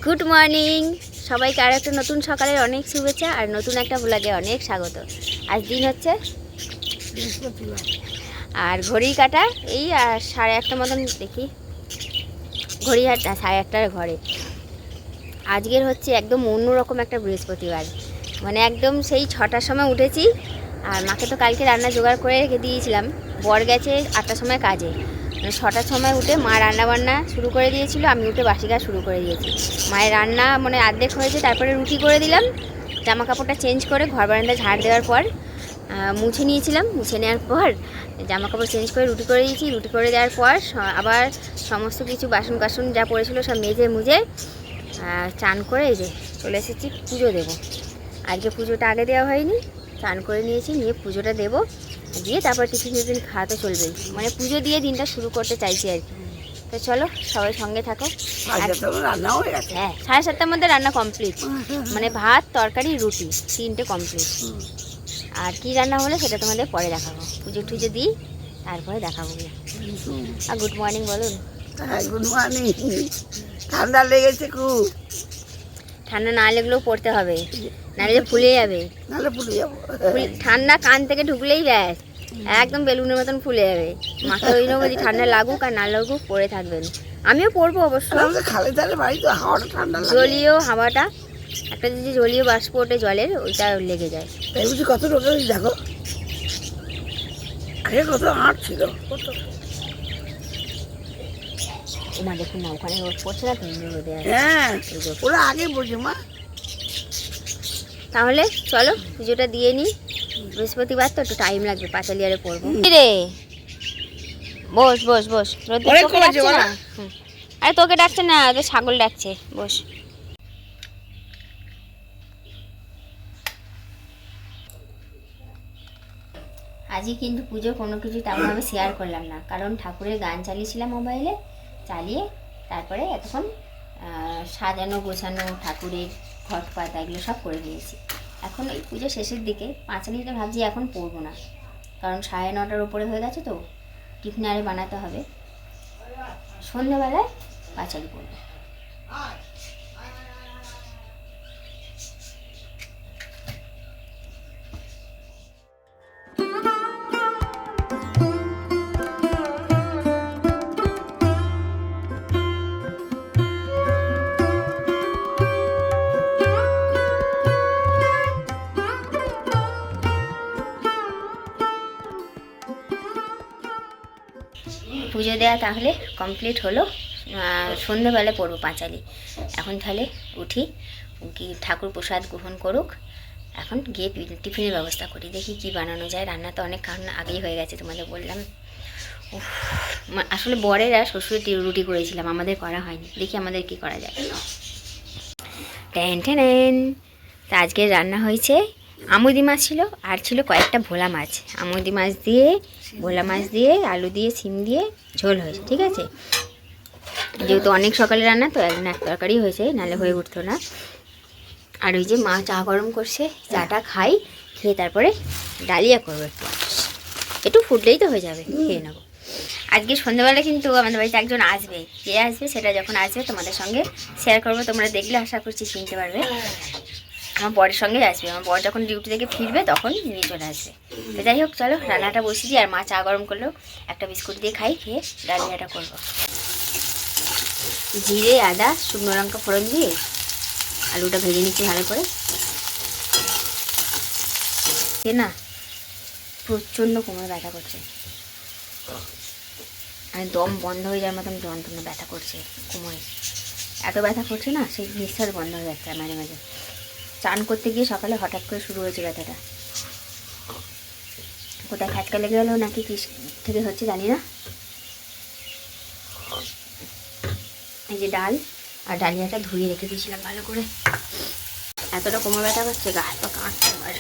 Good morning সবাইকে, আর একটা নতুন সকালের অনেক শুভেচ্ছা আর নতুন একটা ব্লগে অনেক স্বাগত। আজ দিন হচ্ছে বৃহস্পতিবার আর ঘড়ির কাটা এই 1:30 মতন দেখি, ঘড়ি হাট 1:30টার ঘরে। আজকের হচ্ছে একদম অন্যরকম একটা বৃহস্পতিবার, মানে একদম সেই 6টার সময় উঠেছি। আর মাকে তো কালকে রান্না জোগাড় করে রেখে দিয়েছিলাম, বর গেছে 8টার সময় কাজে, মানে 6টার সময় উঠে মা রান্না বান্না শুরু করে দিয়েছিল, আমি উঠে বাসি কাজ শুরু করে দিয়েছি। মায়ের রান্না মানে অর্ধেক হয়েছে, তারপরে রুটি করে দিলাম। জামা কাপড়টা চেঞ্জ করে ঘর বারান্দা ঝাড় দেওয়ার পর মুছে নিয়েছিলাম, মুছে নেওয়ার পর জামা কাপড় চেঞ্জ করে রুটি করে দিয়েছি। রুটি করে দেওয়ার পর আবার সমস্ত কিছু বাসন কাসন যা পড়েছিল সব মেজে মুজে চান করে এই যে চলে এসেছি পুজো দেবো। আজকে পুজোটা আগে দেওয়া হয়নি, চান করে নিয়েছি, নিয়ে পুজোটা দেবো, দিয়ে তারপর টিফিন খাওয়াতে চলবে, মানে পুজো দিয়ে দিনটা শুরু করতে চাইছি আর কি। তো চলো সবাই সঙ্গে থাকো। হ্যাঁ, 7:30টার মধ্যে রান্না কমপ্লিট, মানে ভাত তরকারি রুটি 3টে কমপ্লিট। আর কি রান্না হলো সেটা তোমাদের পরে দেখাবো, পুজো টুজো দিই তারপরে দেখাবো। আর গুড মর্নিং বলুন। Good morning. ঠান্ডা লেগেছে খুব। ঠান্ডা না লেগলেও পড়তে হবে, নাহলে ফুলে যাবে। নাহলে ফুলে যাবো। ঠান্ডা কান থেকে ঢুকলেই ব্যাস একদম বেলুনের মতন ফুলে যাবে। মাকে ওই জন্য বলছি ঠান্ডা লাগুক আর না লাগুক পরে থাকবেন। আমিও পরবো অবশ্য। খালের ধারে বাড়ি তো, হাওয়াটা ঠান্ডা লাগে। জলীয় হাওয়াটা একটা যদি জলীয় বাষ্প ওঠে জলের, ওইটা লেগে যায়। তাই বুঝি কত রোদ দেখো, আগে কত হাট ছিল। মা দেখুন না, ওখানে রোদ পড়ছে না, তুমি রোদে আছে। হ্যাঁ ওরা আগে বোঝে মা। তাহলে চলো পুজোটা দিয়ে নিই, বৃহস্পতিবার তো একটু টাইম লাগবে, পাঁচালিয়ারে পড়বো। রে বস বস বস, তোকে ডাকছে না। আরে তোকে ডাকছে না, ওদের ছাগল ডাকছে, বস। আজই কিন্তু পুজো কোনো কিছু তেমনভাবে শেয়ার করলাম না, কারণ ঠাকুরের গান চালিয়েছিলাম মোবাইলে, চালিয়ে তারপরে এতক্ষণ সাজানো গোছানো ঠাকুরের ঘট পাতা এগুলো সব করে দিয়েছি। এখন এই পুজো শেষের দিকে পাঁচালিটা ভাবছি এখন পড়বো না, কারণ 9:30টার উপরে হয়ে গেছে, তো টিফিন আরে বানাতে হবে। সন্ধ্যেবেলায় পাঁচালি পড়বো। পুজো দেওয়া তাহলে কমপ্লিট হলো, সন্ধ্যেবেলা পড়বো পাঁচালি। এখন তাহলে উঠি, কি ঠাকুর প্রসাদ গ্রহণ করুক, এখন গিয়ে টিফিনের ব্যবস্থা করি, দেখি কি বানানো যায়। রান্না তো অনেক কারণ আগেই হয়ে গেছে, তোমাদের বললাম। আসলে বরের আর শ্বশুরের রুটি করেছিলাম, আমাদের করা হয়নি, দেখি আমাদের কি করা যায়। টেন তা আজকের রান্না হয়েছে আমুদি মাছ ছিল, আর ছিল কয়েকটা ভোলা মাছ। আমুদি মাছ দিয়ে ভোলা মাছ দিয়ে আলু দিয়ে সিম দিয়ে ঝোল হয়েছে, ঠিক আছে। যেহেতু অনেক সকালে রান্না, তো একদিন এক তরকারি হয়েছে, নাহলে হয়ে উঠতো না। আর ওই যে মা চা গরম করছে, চাটা খাই, খেয়ে তারপরে ডালিয়া করবো, একটু ফুটলেই তো হয়ে যাবে, খেয়ে নেবো। আজকে সন্ধ্যাবেলা কিন্তু আমাদের বাড়িতে একজন আসবে, কে আসবে সেটা যখন আসবে তোমাদের সঙ্গে শেয়ার করবো, তোমরা দেখলে আশা করছি চিনতে পারবে। আমার বরের সঙ্গেই আসবে, আমার বর যখন ডিউটি থেকে ফিরবে তখন নিয়ে চলে আসবে। তো যাই হোক চলো রান্নাটা বসিয়ে দিই, আর মা চা গরম করলেও একটা বিস্কুট দিয়ে খাই, খেয়ে ডালিয়াটা করবো। জিরে আদা শুকনো লঙ্কা ফোড়ন দিয়ে আলুটা ভেজে নিচ্ছি ভালো করে। না প্রচণ্ড কোমরে ব্যথা করছে, আর দম বন্ধ হয়ে যাওয়ার মতন যন্ত্রণা ব্যথা করছে কোমরে, এত ব্যথা করছে না, সেই নিঃশ্বাস বন্ধ হয়ে যাচ্ছে মাঝে মাঝে। চান করতে গিয়ে সকালে হঠাৎ করে শুরু হয়েছে ব্যথাটা, কোথায় খ্যাচকা লেগে গেলো নাকি কি থেকে হচ্ছে জানি না। এই যে ডাল আর ডালিয়াটা ধুয়ে রেখে দিয়েছিলাম ভালো করে, এতটা কোমর ব্যথা করছে, গা হাত পা কাঁপছে আমার।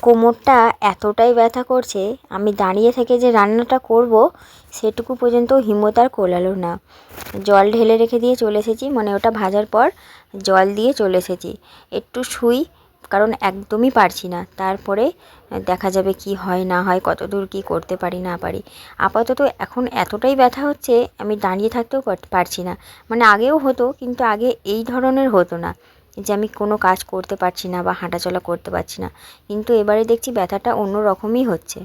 কোমরটা এতটাই ব্যথা করছে, আমি দাঁড়িয়ে থেকে যে রান্নাটা করব সেটুকু পর্যন্ত হিম্মত আর কোলালো না। জল ঢেলে রেখে দিয়ে চলে এসেছি, মানে ওটা ভাজার পর জল দিয়ে চলে এসেছি। একটু শুই, কারণ একদমই পারছি না। তারপরে দেখা যাবে কি হয় না হয়, কত দূর কী করতে পারি না পারি। আপাতত এখন এতটাই ব্যথা হচ্ছে আমি দাঁড়িয়ে থাকতেও পারছি না। মানে আগেও হতো, কিন্তু আগে এই ধরনের হতো না যে আমি কোনো কাজ করতে পারছি না বা হাঁটাচলা করতে পারছি না। কিন্তু এবারে দেখছি ব্যথাটা অন্য রকমই হচ্ছে।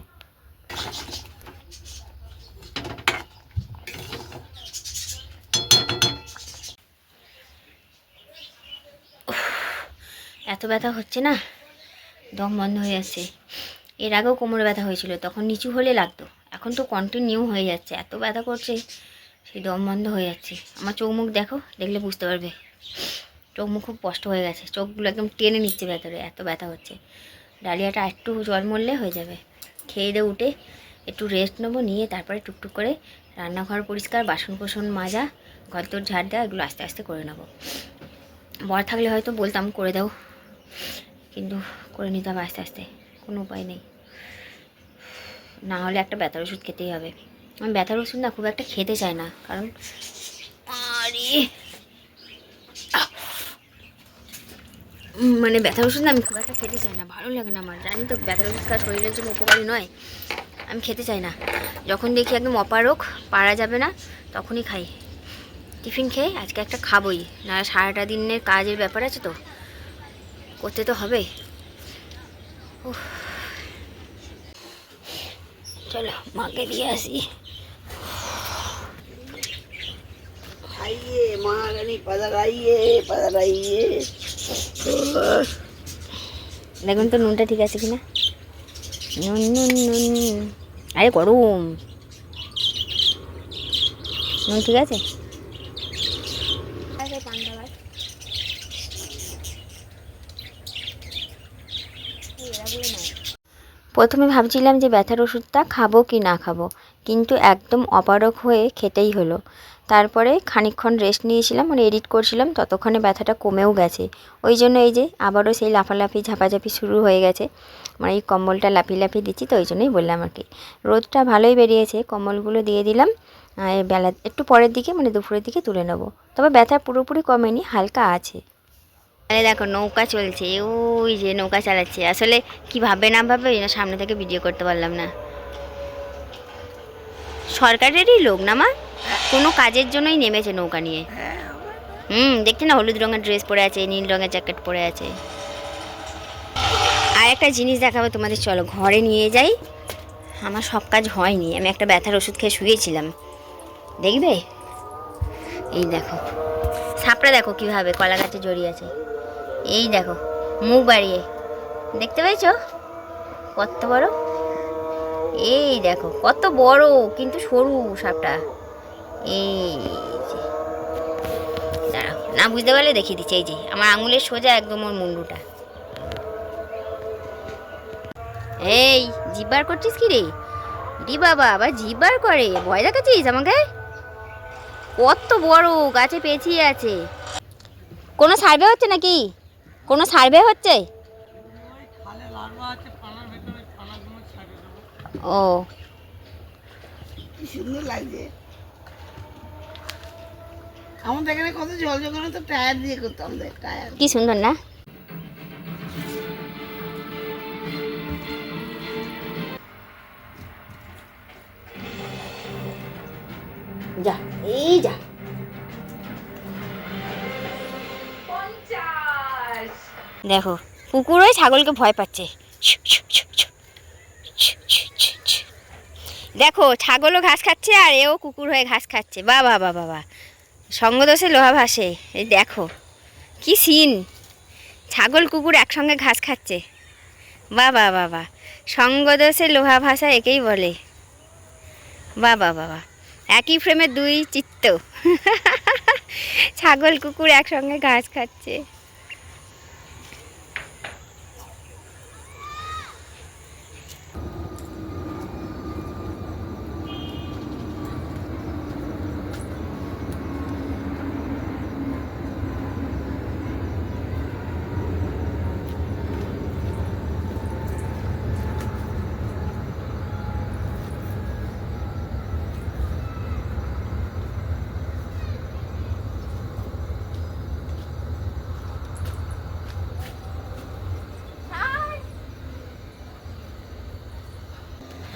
এত ব্যথা হচ্ছে না, দম বন্ধ হয়ে যাচ্ছে। এর আগেও কোমরে ব্যথা হয়েছিল, তখন নিচু হলে লাগতো, এখন তো কন্টিনিউ হয়ে যাচ্ছে। এত ব্যথা করছে, সেই দম বন্ধ হয়ে যাচ্ছে। আমার চোখ মুখ দেখো, দেখলে বুঝতে পারবে চোখ মুখ খুব কষ্ট হয়ে গেছে, চোখগুলো একদম টেনে নিচ্ছে ভেতরে, এত ব্যথা হচ্ছে। ডালিয়াটা একটু জল মরলে হয়ে যাবে। খেয়ে দিয়ে উঠে একটু রেস্ট নেবো, নিয়ে তারপরে টুকটুক করে রান্নাঘর পরিষ্কার, বাসন কোসন মাজা, ঘর তোর ঝাড় দেওয়া, এগুলো আস্তে আস্তে করে নেবো। বর থাকলে হয়তো বলতাম করে দাও, কিন্তু করে নিতাম আস্তে আস্তে, কোনো উপায় নেই। না হলে একটা ব্যথার ওষুধ খেতেই হবে। আমি ব্যথার ওষুধ না খুব একটা খেতে চাই না, কারণ মানে ব্যথার ওষুধ না আমি খুব একটা খেতে চাই না, ভালো লাগে না আমার। জানি তো ব্যথার ওষুধ খাওয়া শরীরের জন্য উপকারী নয়, আমি খেতে চাই না। যখন দেখি একদম অপারক, পারা যাবে না, তখনই খাই। টিফিন খেয়ে আজকে একটা খাবোই, না সারাটা দিনের কাজের ব্যাপার আছে তো, করতে তো হবে। চলো মাকে দিয়ে আসি। आइए महारानी पधाराइए पधाराइए। দেখুন তো নুনটা ঠিক আছে কিনা। নুন নুন নুন, আরে গরম নুন ঠিক আছে। প্রথমে ভাবছিলাম যে ব্যথার ওষুধটা খাবো কি না খাবো, কিন্তু একদম অপারক হয়ে খেতেই হলো। তারপরে খানিকক্ষণ রেস্ট নিয়েছিলাম, মানে এডিট করছিলাম, ততক্ষণে ব্যথাটা কমেও গেছে। ওই জন্য এই যে আবারও সেই লাফালাফি ঝাপাঝাপি শুরু হয়ে গেছে, মানে এই কম্বলটা লাফিয়ে লাফিয়ে দিচ্ছি, তো ওই জন্যই বললাম আর কি। রোদটা ভালোই বেরিয়েছে, কম্বলগুলো দিয়ে দিলাম। বেলা একটু পরের দিকে, মানে দুপুরের দিকে তুলে নেবো। তবে ব্যথা পুরোপুরি কমেনি, হালকা আছে। আরে দেখো নৌকা চলছে, ওই যে নৌকা চালাচ্ছে। আসলে কি ভাবে না ভাবে ওই জন্য সামনে থেকে ভিডিও করতে পারলাম না। সরকারেরই লোক না মা, কোনো কাজের জন্যই নেমেছে নৌকা নিয়ে। দেখছি না, হলুদ রঙের ড্রেস পরে আছে, নীল রঙের জ্যাকেট পরে আছে। আর একটা জিনিস দেখাবো তোমাদের, চলো ঘরে নিয়ে যাই। আমার সব কাজ হয়নি, আমি একটা ব্যথার ওষুধ খেয়ে শুয়েছিলাম, দেখবে? এই দেখো সাপটা, দেখো কীভাবে কলা গাছে জড়িয়ে আছে। এই দেখো মুখ বাড়িয়ে, দেখতে পেয়েছো কত বড়? এই দেখো কত বড়, কিন্তু সরু সাপটা। এই যে দাঁড়াও, না বুঝতে পারলে দেখিয়ে দিচ্ছি। এই যে আমার আঙুলের সোজা একদম ওর মুন্ডুটা। এই জিব্বার করছিস কি রে? রি বাবা, আবার জিব্বার করে, ভয় দেখাচ্ছিস আমাকে? কত বড়, গাছে পেঁচিয়ে আছে। কোনো সার্ভে হচ্ছে নাকি? কোনো সার্ভে হচ্ছে? ও কি সুন্দর লাগছে। আমাদের এখানে কত জল জোগানো তো টায়ার দিয়ে করতাম, টায়ার। কি সুন্দর না? যা, এই যা। দেখো কুকুর ওই ছাগলকে ভয় পাচ্ছে। দেখো ছাগলও ঘাস খাচ্ছে আর এও কুকুর হয়ে ঘাস খাচ্ছে। বাবা বাবা বাবা, সঙ্গদোষে লোহা ভাসে। এই দেখো কি সিন, ছাগল কুকুর একসঙ্গে ঘাস খাচ্ছে। বাবা বাবা, সঙ্গদোষে লোহা ভাষা একেই বলে। বাবা বাবা, একই ফ্রেমে দুই চিত্ত। ছাগল কুকুর একসঙ্গে ঘাস খাচ্ছে।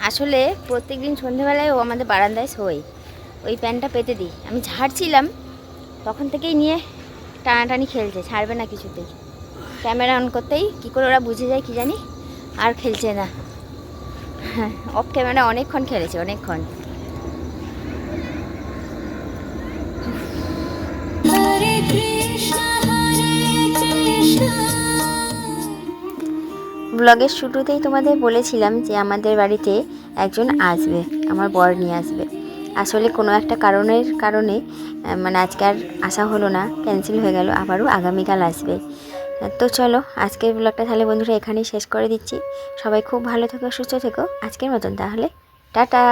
আসলে প্রত্যেকদিন সন্ধেবেলায় ও আমাদের বারান্দায় শোয়, ওই প্যান্টটা পেতে দিই। আমি ঝাড়ছিলাম তখন থেকেই নিয়ে টানাটানি খেলছে, ছাড়বে না কিছুতেই। ক্যামেরা অন করতেই কী করে ওরা বুঝে যায় কি জানি, আর খেলছে না। হ্যাঁ, অফ ক্যামেরা অনেকক্ষণ খেলেছে, অনেকক্ষণ। ব্লগের শুরুতেই তোমাদের বলেছিলাম যে আমাদের বাড়িতে একজন আসবে, আমার বর নিয়ে আসবে। আসলে কোনো একটা কারণে মানে আজকে আর আসা হলো না, ক্যান্সেল হয়ে গেল, আবারও আগামীকাল আসবে। তো চলো আজকের ব্লগটা তাহলে বন্ধুরা এখানেই শেষ করে দিচ্ছি। সবাই খুব ভালো থেকো, সুস্থ থেকো। আজকের মতন তাহলে টাটা।